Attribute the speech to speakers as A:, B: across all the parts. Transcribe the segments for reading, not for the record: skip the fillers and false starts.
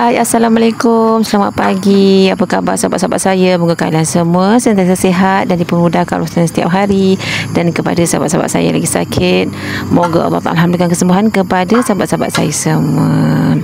A: Hai, Assalamualaikum. Selamat pagi. Apa khabar sahabat-sahabat saya? Moga kalian semua sentiasa sihat dan dipermudahkan urusan setiap hari. Dan kepada sahabat-sahabat saya lagi sakit, moga Allah Ta'ala memberikan kesembuhan kepada sahabat-sahabat saya semua.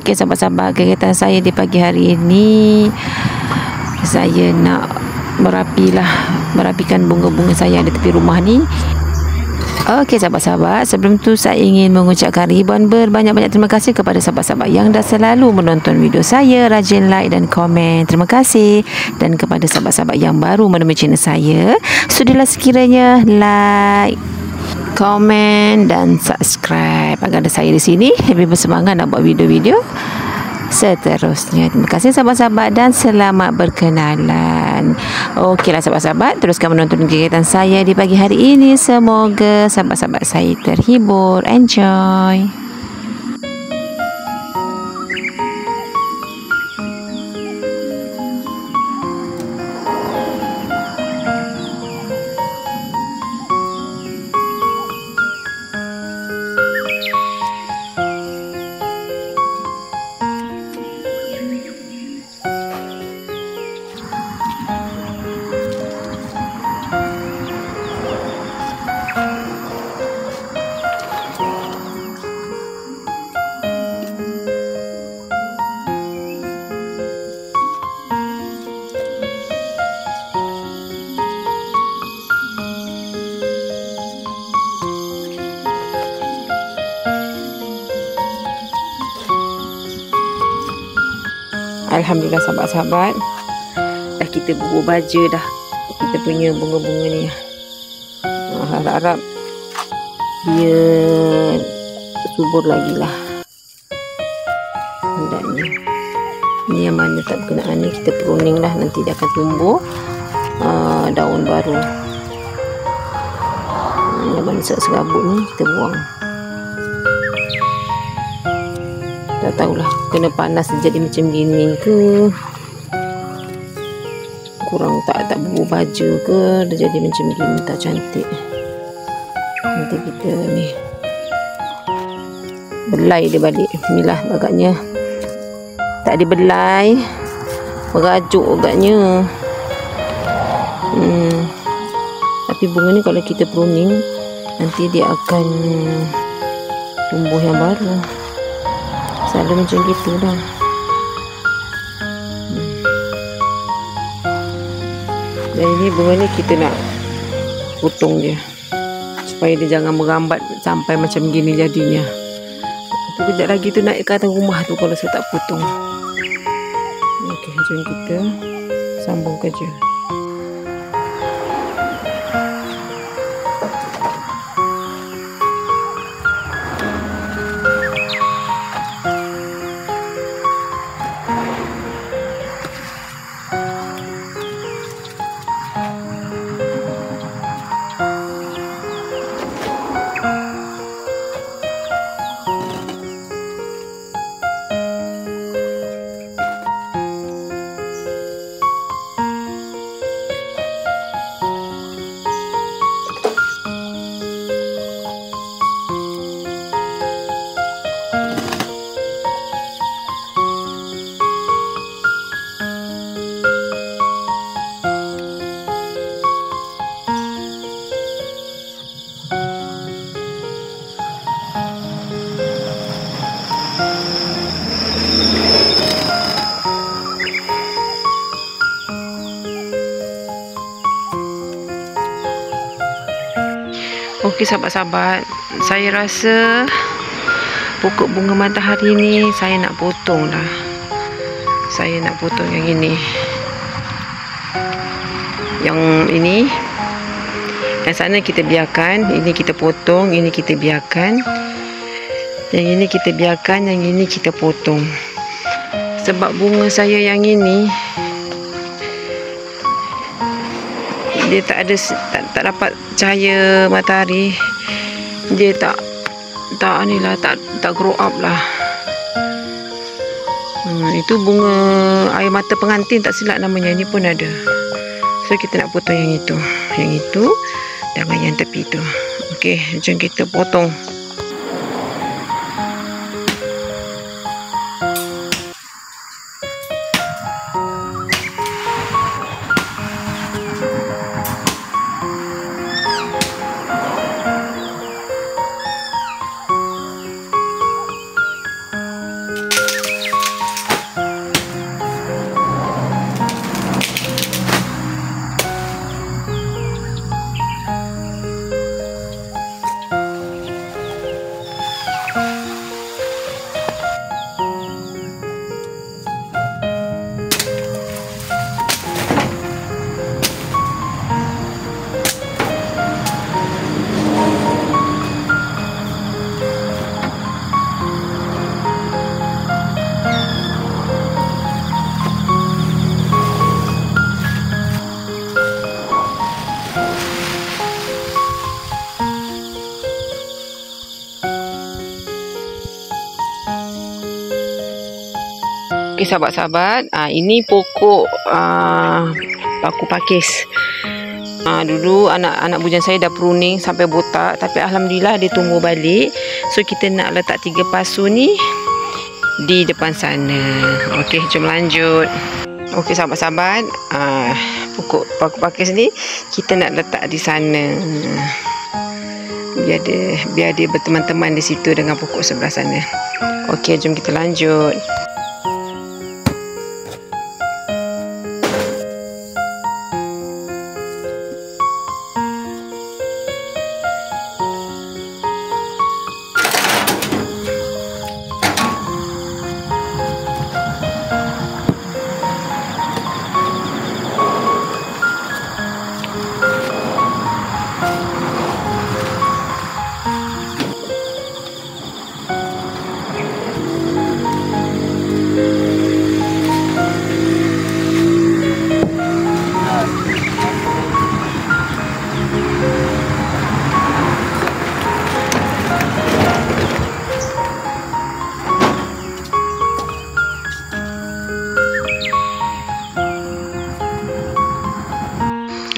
A: Okey sahabat-sahabat, kegiatan saya di pagi hari ini, saya nak merapikan bunga-bunga saya di tepi rumah ni. Okey sahabat-sahabat, sebelum tu saya ingin mengucapkan ribuan berbanyak-banyak terima kasih kepada sahabat-sahabat yang dah selalu menonton video saya, rajin like dan komen. Terima kasih. Dan kepada sahabat-sahabat yang baru menemui channel saya, sudilah sekiranya like, komen dan subscribe agar saya di sini lebih bersemangat nak buat video-video seterusnya. Terima kasih sahabat-sahabat dan selamat berkenalan. Okeylah sahabat-sahabat, teruskan menonton kegiatan saya di pagi hari ini. Semoga sahabat-sahabat saya terhibur. Enjoy. Alhamdulillah sahabat-sahabat, dah kita bubuh baja dah kita punya bunga-bunga ni. Harap-harap dia subur lagi lah. Hendaknya ni yang mana tak berkenaan ni kita pruning lah, nanti dia akan tumbuh daun baru. Yang mana serabut ni kita buang. Tak tahulah kena panas jadi macam gini ke, kurang tak bubuh baju ke, dia jadi macam gini tak cantik. Nanti kita ni belai dia balik. Inilah agaknya tak dibelai, merajuk agaknya. Tapi bunga ni kalau kita pruning nanti dia akan tumbuh yang baru. Selalu macam gitu dah. Dan ini bunga ni kita nak potong dia supaya dia jangan merambat sampai macam gini jadinya. Tu kejap lagi tu naik ke atas rumah tu kalau saya tak potong. Okey, jom kita sambung kerja. Okey sahabat-sahabat, saya rasa pokok bunga matahari ni saya nak potong dah. Saya nak potong yang ini. Yang ini, yang sana kita biarkan, ini kita potong, ini kita biarkan. Yang ini kita biarkan, yang ini kita potong. Sebab bunga saya yang ini dia tak dapat cahaya matahari, dia tak grow up lah. Itu bunga air mata pengantin tak silap namanya, ini pun ada. So kita nak potong yang itu dengan yang tepi tu. Okey, jom kita potong. Okey sahabat-sahabat, ini pokok paku pakis. Dulu anak bujang saya dah pruning sampai botak, tapi alhamdulillah dia tumbuh balik. So kita nak letak 3 pasu ni di depan sana. Okey, jom lanjut. Okey sahabat-sahabat, pokok paku pakis ni kita nak letak di sana. Biar dia berteman-teman di situ dengan pokok sebelah sana. Okey, jom kita lanjut.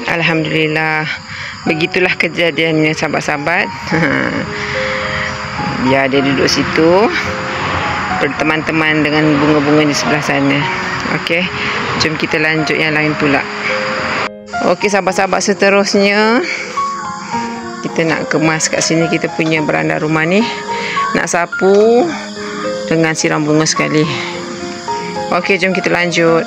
A: Alhamdulillah, begitulah kejadiannya sahabat-sahabat. Biar dia duduk situ berteman-teman dengan bunga-bunga di sebelah sana. Okey, jom kita lanjut yang lain pula. Okey sahabat-sahabat, seterusnya kita nak kemas kat sini kita punya beranda rumah ni. Nak sapu dengan siram bunga sekali. Okey, jom kita lanjut.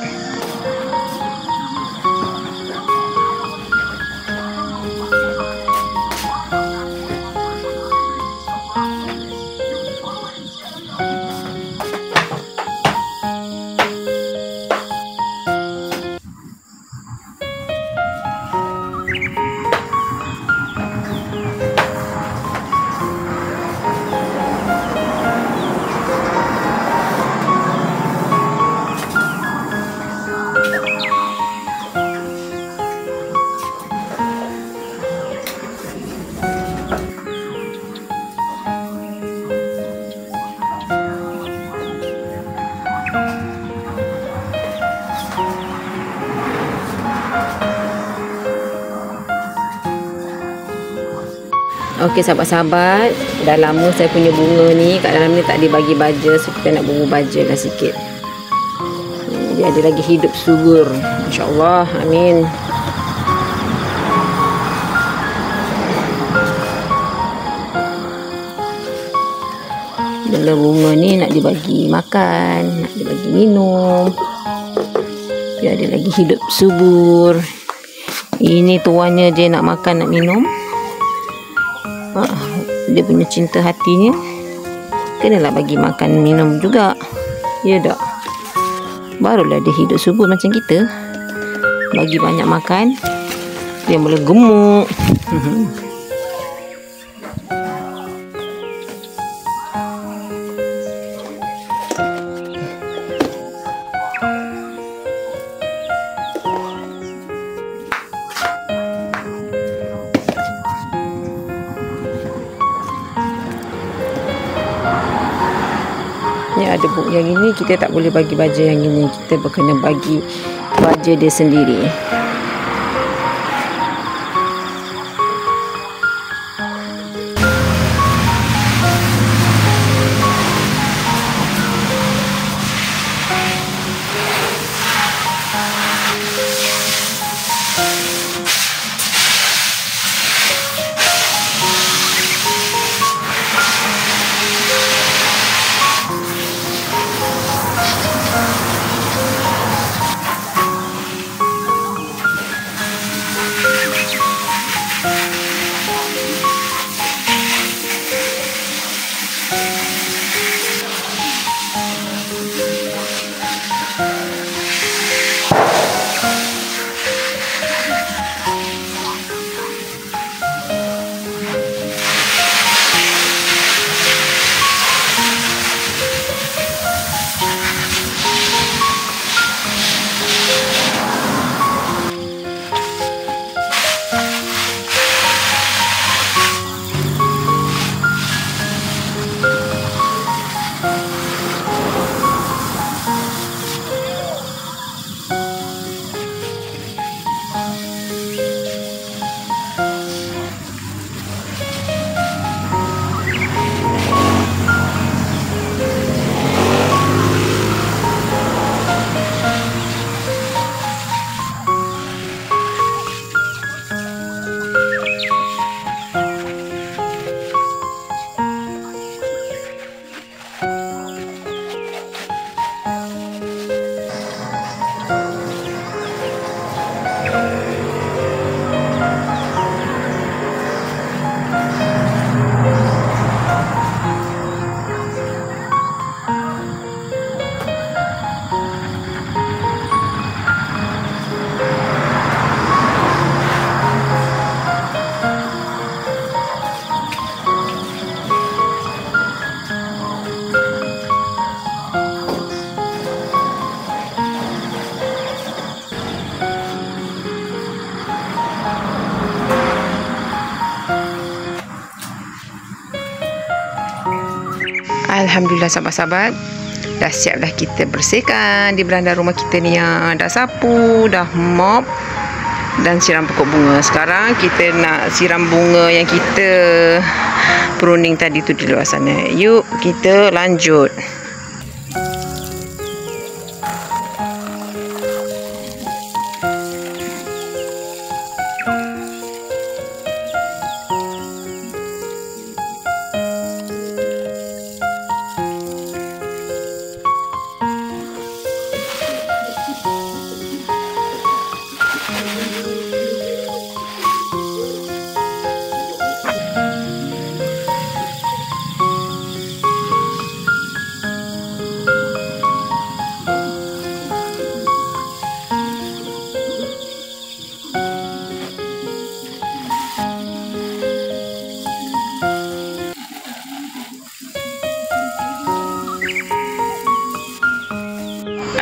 A: Okey sahabat-sahabat, dah lama saya punya bunga ni kat dalam ni tak dibagi baja, so kita nak bumbu baja lah sikit. Dia ada lagi hidup subur. Masya-Allah, amin. Bila bunga ni nak dibagi makan, nak dibagi minum, biar dia lagi hidup subur. Ini tuannya dia nak makan, nak minum. Dia punya cinta hatinya kenalah bagi makan minum juga. Ya tak? Barulah dia hidup subur macam kita. Bagi banyak makan, dia boleh gemuk. Ni ada buk yang ini, kita tak boleh bagi baja yang ini. Kita kena bagi baja dia sendiri. Alhamdulillah sahabat-sahabat, dah siap dah kita bersihkan di beranda rumah kita ni ya. Dah sapu, dah mop dan siram pokok bunga. Sekarang kita nak siram bunga yang kita pruning tadi tu di luar sana. Yuk kita lanjut.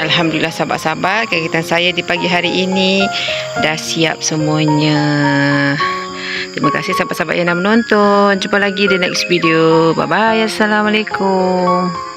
A: Alhamdulillah sahabat-sahabat, kegiatan saya di pagi hari ini dah siap semuanya. Terima kasih sahabat-sahabat yang dah menonton. Jumpa lagi di next video. Bye bye. Assalamualaikum.